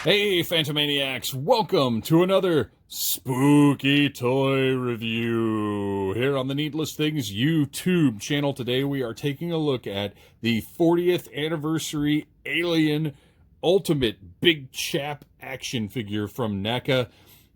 Hey, Phantomaniacs, welcome to another spooky toy review here on the Needless Things YouTube channel. Today we are taking a look at the 40th anniversary Alien Ultimate Big Chap action figure from NECA.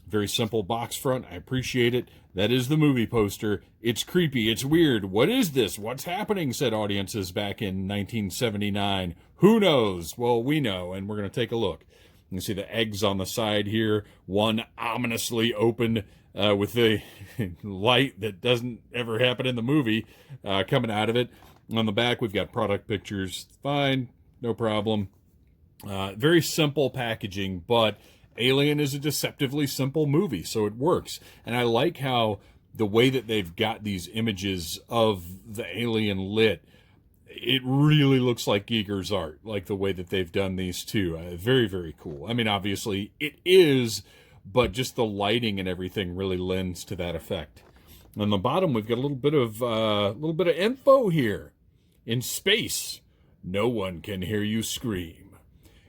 Very simple box front. I appreciate it. That is the movie poster. It's creepy. It's weird. What is this? What's happening? Said audiences back in 1979. Who knows? Well, we know, and we're going to take a look. You can see the eggs on the side here, one ominously open with the light that doesn't ever happen in the movie coming out of it. On the back, we've got product pictures. Fine, no problem. Very simple packaging, but Alien is a deceptively simple movie, so it works. And I like how the way that they've got these images of the alien lit, it really looks like Giger's art, like the way that they've done these two. Very, very cool. I mean, obviously it is, but just the lighting and everything really lends to that effect. On the bottom, we've got a little bit of info here. In space, no one can hear you scream.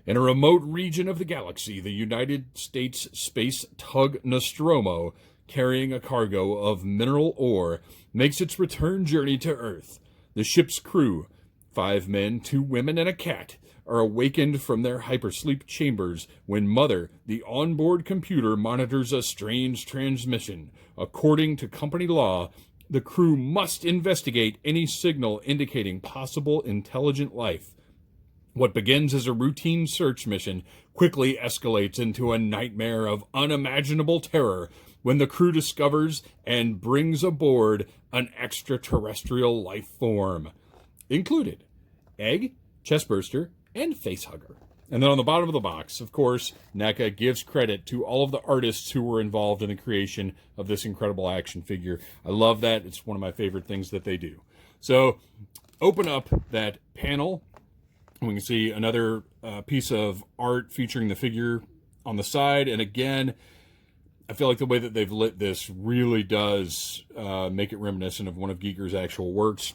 In a remote region of the galaxy, the United States space tug Nostromo, carrying a cargo of mineral ore, makes its return journey to Earth. The ship's crew, 5 men, 2 women, and a cat, are awakened from their hypersleep chambers when Mother, the onboard computer, monitors a strange transmission. According to company law, the crew must investigate any signal indicating possible intelligent life. What begins as a routine search mission quickly escalates into a nightmare of unimaginable terror when the crew discovers and brings aboard an extraterrestrial life form. Included, egg, chestburster, and facehugger. And then on the bottom of the box, of course, NECA gives credit to all of the artists who were involved in the creation of this incredible action figure. I love that. It's one of my favorite things that they do. So, open up that panel. We can see another piece of art featuring the figure on the side. And again, I feel like the way that they've lit this really does make it reminiscent of one of Giger's actual works.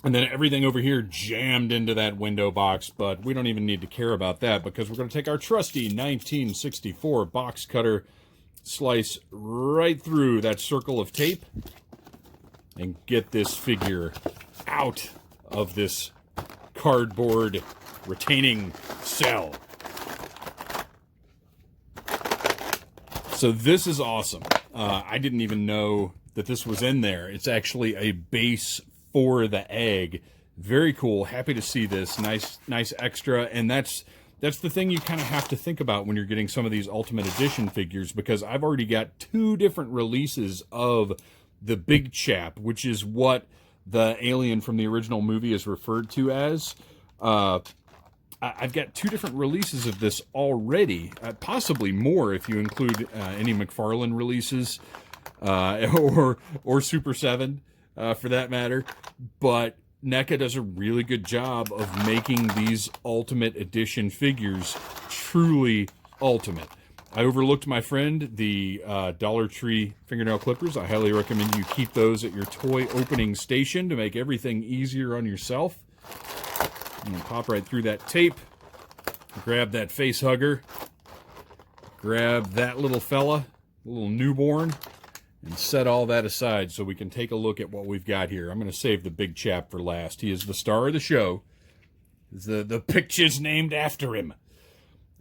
And then everything over here jammed into that window box, but we don't even need to care about that because we're going to take our trusty 1964 box cutter, slice right through that circle of tape, and get this figure out of this cardboard retaining cell. So this is awesome. I didn't even know that this was in there. It's actually a base for the egg. Very cool. Happy to see this. Nice extra. And that's the thing you kind of have to think about when you're getting some of these Ultimate Edition figures, because I've already got 2 different releases of the Big Chap, which is what the alien from the original movie is referred to as. I've got 2 different releases of this already, possibly more if you include any McFarlane releases or Super 7 for that matter. But NECA does a really good job of making these Ultimate Edition figures truly ultimate. I overlooked, my friend, the Dollar Tree fingernail clippers. I highly recommend you keep those at your toy opening station to make everything easier on yourself. I'm going to pop right through that tape, grab that face hugger, grab that little fella, little newborn, and set all that aside so we can take a look at what we've got here. I'm going to save the Big Chap for last. He is the star of the show. The picture's named after him.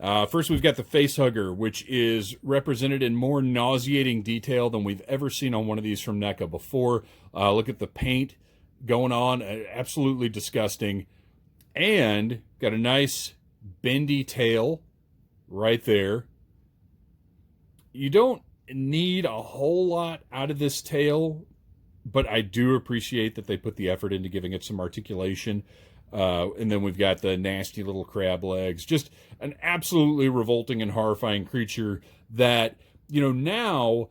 First, we've got the Facehugger, which is represented in more nauseating detail than we've ever seen on one of these from NECA before. Look at the paint going on. Absolutely disgusting. And got a nice bendy tail right there. You don't need a whole lot out of this tail, but I do appreciate that they put the effort into giving it some articulation. And then we've got the nasty little crab legs. Just an absolutely revolting and horrifying creature that, you know, now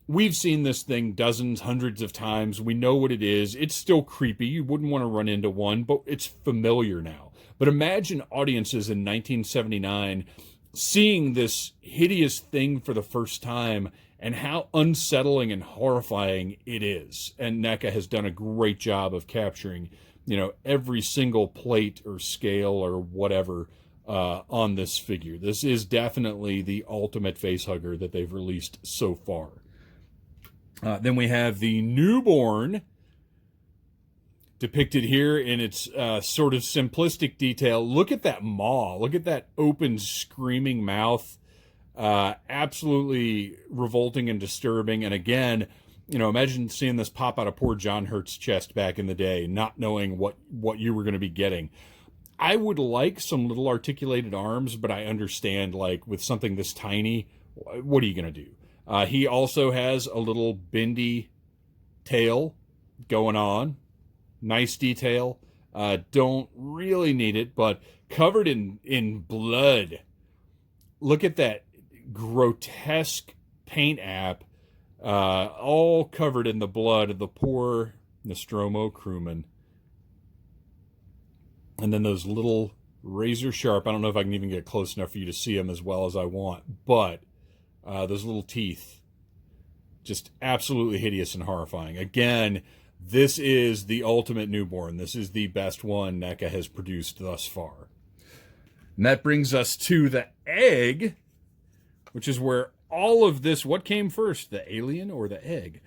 we've seen this thing dozens, hundreds of times. We know what it is. It's still creepy. You wouldn't want to run into one, but it's familiar now. But imagine audiences in 1979 seeing this hideous thing for the first time and how unsettling and horrifying it is. And NECA has done a great job of capturing, you know, every single plate or scale or whatever on this figure. This is definitely the ultimate facehugger that they've released so far. Then we have the newborn, depicted here in its sort of simplistic detail. Look at that maw. Look at that open, screaming mouth. Absolutely revolting and disturbing. And again, you know, imagine seeing this pop out of poor John Hurt's chest back in the day, not knowing what you were going to be getting. I would like some little articulated arms, but I understand, like, with something this tiny, what are you going to do? He also has a little bendy tail going on. Nice detail. Don't really need it, but covered in blood. Look at that grotesque paint app, all covered in the blood of the poor Nostromo crewman. And then those little razor sharp, I don't know if I can even get close enough for you to see them as well as I want, but those little teeth, just absolutely hideous and horrifying. Again, this is the ultimate newborn. This is the best one NECA has produced thus far. And that brings us to the egg, which is where all of this, what came first, the alien or the egg?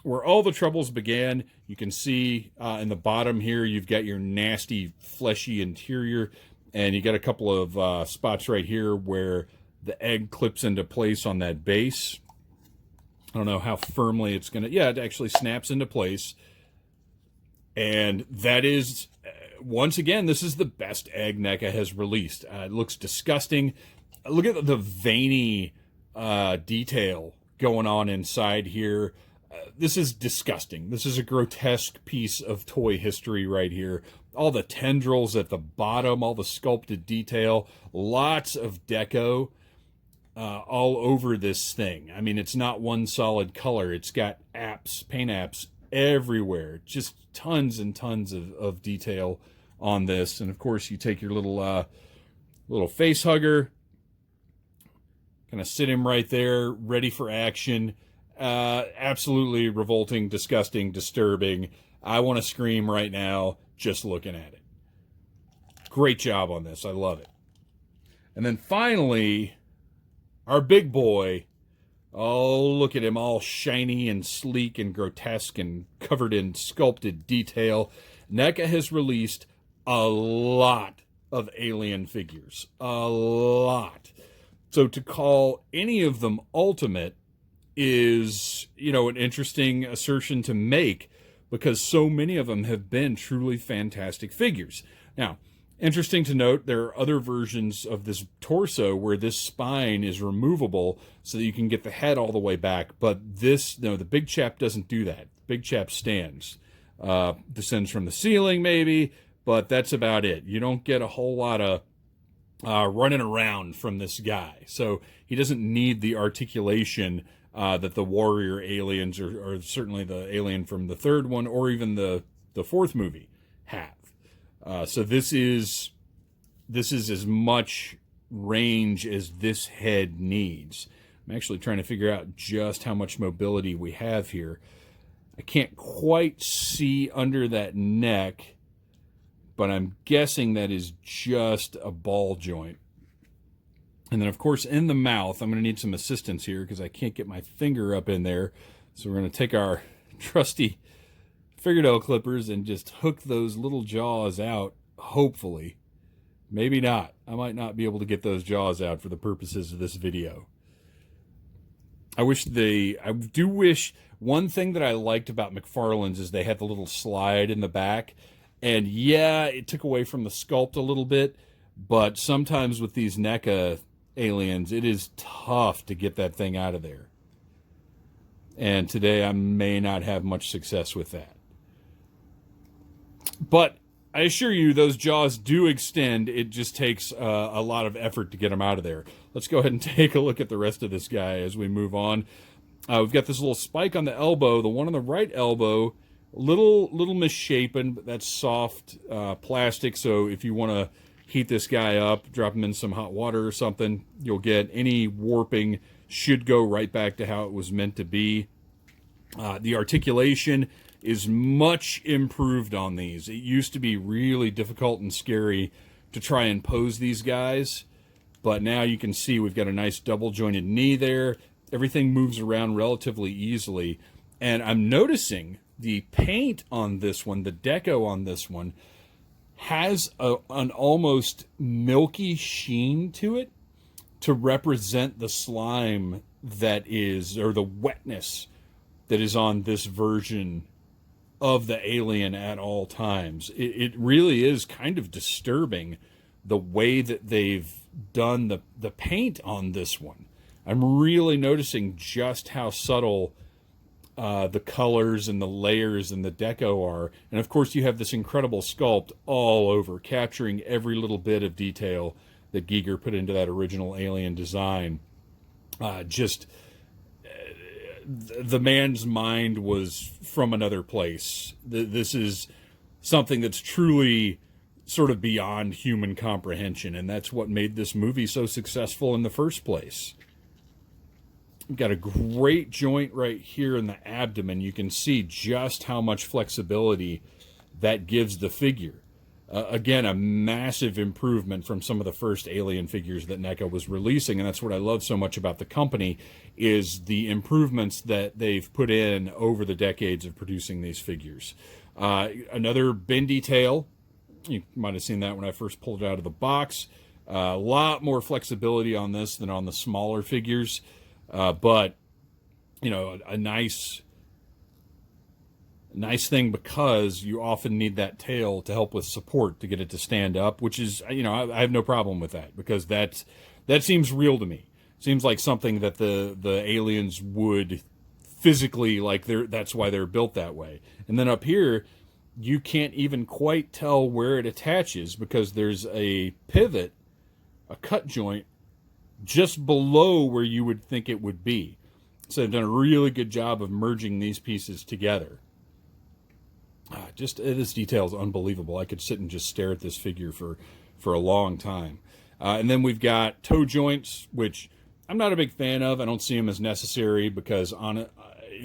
Where all the troubles began. You can see in the bottom here, you've got your nasty, fleshy interior, and you got a couple of spots right here where the egg clips into place on that base. I don't know how firmly it's going to... Yeah, it actually snaps into place. And that is, once again, this is the best egg NECA has released. It looks disgusting. Look at the veiny detail going on inside here. This is disgusting. This is a grotesque piece of toy history right here. All the tendrils at the bottom, all the sculpted detail, lots of deco all over this thing. I mean, it's not one solid color. It's got apps, paint apps everywhere. Just tons and tons of detail on this. And of course, you take your little face hugger, kind of sit him right there, ready for action. Absolutely revolting, disgusting, disturbing. I want to scream right now just looking at it. Great job on this. I love it. And then finally, our big boy. Oh, look at him, all shiny and sleek and grotesque and covered in sculpted detail. NECA has released a lot of Alien figures. A lot. So to call any of them ultimate is, you know, an interesting assertion to make, because so many of them have been truly fantastic figures. Now, interesting to note, there are other versions of this torso where this spine is removable so that you can get the head all the way back, but this, no, the Big Chap doesn't do that. Big Chap stands. Descends from the ceiling maybe, but that's about it. You don't get a whole lot of running around from this guy. So he doesn't need the articulation that the warrior aliens, or certainly the alien from the third one, or even the fourth movie have. So this is as much range as this head needs. I'm actually trying to figure out just how much mobility we have here. I can't quite see under that neck, but I'm guessing that is just a ball joint. And then, of course, in the mouth, I'm going to need some assistance here because I can't get my finger up in there. So we're going to take our trusty fingernail clippers and just hook those little jaws out, hopefully. Maybe not. I might not be able to get those jaws out for the purposes of this video. I do wish, one thing that I liked about McFarlane's is they had the little slide in the back. And yeah, it took away from the sculpt a little bit, but sometimes with these NECA aliens, it is tough to get that thing out of there. And today I may not have much success with that. But I assure you, those jaws do extend. It just takes a lot of effort to get them out of there. Let's go ahead and take a look at the rest of this guy as we move on. We've got this little spike on the elbow. The one on the right elbow, little misshapen, but that's soft plastic. So if you want to heat this guy up, drop him in some hot water or something, you'll get any warping should go right back to how it was meant to be. The articulation is much improved on these. It used to be really difficult and scary to try and pose these guys. But now you can see we've got a nice double jointed knee there. Everything moves around relatively easily. And I'm noticing the paint on this one, the deco on this one, has an almost milky sheen to it to represent the slime that is, or the wetness that is on this version of the alien at all times. It really is kind of disturbing the way that they've done the paint on this one. I'm really noticing just how subtle the colors and the layers and the deco are. And of course you have this incredible sculpt all over, capturing every little bit of detail that Giger put into that original alien design. The man's mind was from another place. This is something that's truly sort of beyond human comprehension, and that's what made this movie so successful in the first place. We've got a great joint right here in the abdomen. You can see just how much flexibility that gives the figure. Again, a massive improvement from some of the first Alien figures that NECA was releasing, and that's what I love so much about the company, is the improvements that they've put in over the decades of producing these figures. Another bendy tail. You might have seen that when I first pulled it out of the box. A lot more flexibility on this than on the smaller figures, but you know, a nice thing, because you often need that tail to help with support to get it to stand up, which is, you know, I have no problem with that, because that seems real to me. Seems like something that the aliens would physically, like, that's why they're built that way. And then up here, you can't even quite tell where it attaches, because there's a pivot, a cut joint, just below where you would think it would be. So they've done a really good job of merging these pieces together. This detail is unbelievable. I could sit and just stare at this figure for a long time. And then we've got toe joints, which I'm not a big fan of. I don't see them as necessary, because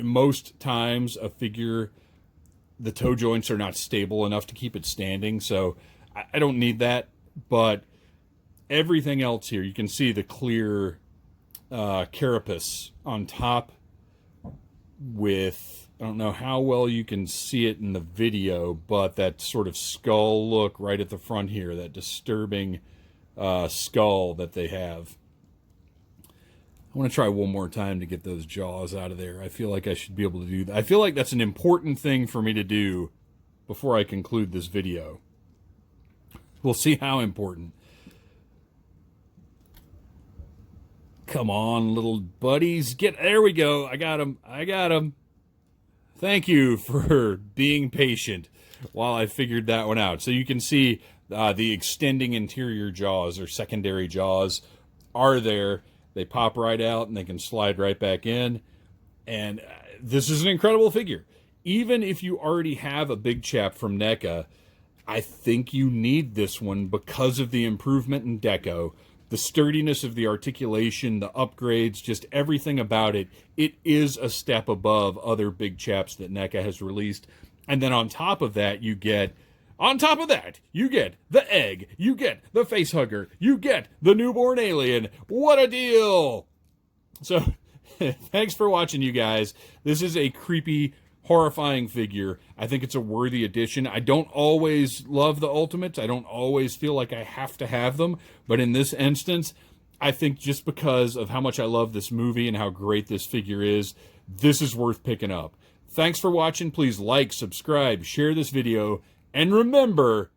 most times a figure, the toe joints are not stable enough to keep it standing, so I don't need that. But everything else here, you can see the clear carapace on top with, I don't know how well you can see it in the video, but that sort of skull look right at the front here, that disturbing skull that they have. I want to try one more time to get those jaws out of there. I feel like I should be able to do that. I feel like that's an important thing for me to do before I conclude this video. We'll see how important. Come on, little buddies. There we go. I got him. Thank you for being patient while I figured that one out. So you can see the extending interior jaws, or secondary jaws, are there. They pop right out and they can slide right back in. And this is an incredible figure. Even if you already have a Big Chap from NECA, I think you need this one because of the improvement in deco, the sturdiness of the articulation, the upgrades, just everything about it. It is a step above other Big Chaps that NECA has released. And then on top of that, you get the egg, you get the Facehugger, you get the newborn alien. What a deal! So, thanks for watching, you guys. This is a creepy, horrifying figure. I think it's a worthy addition. I don't always love the Ultimates. I don't always feel like I have to have them. But in this instance, I think just because of how much I love this movie and how great this figure is, this is worth picking up. Thanks for watching. Please like, subscribe, share this video, and remember,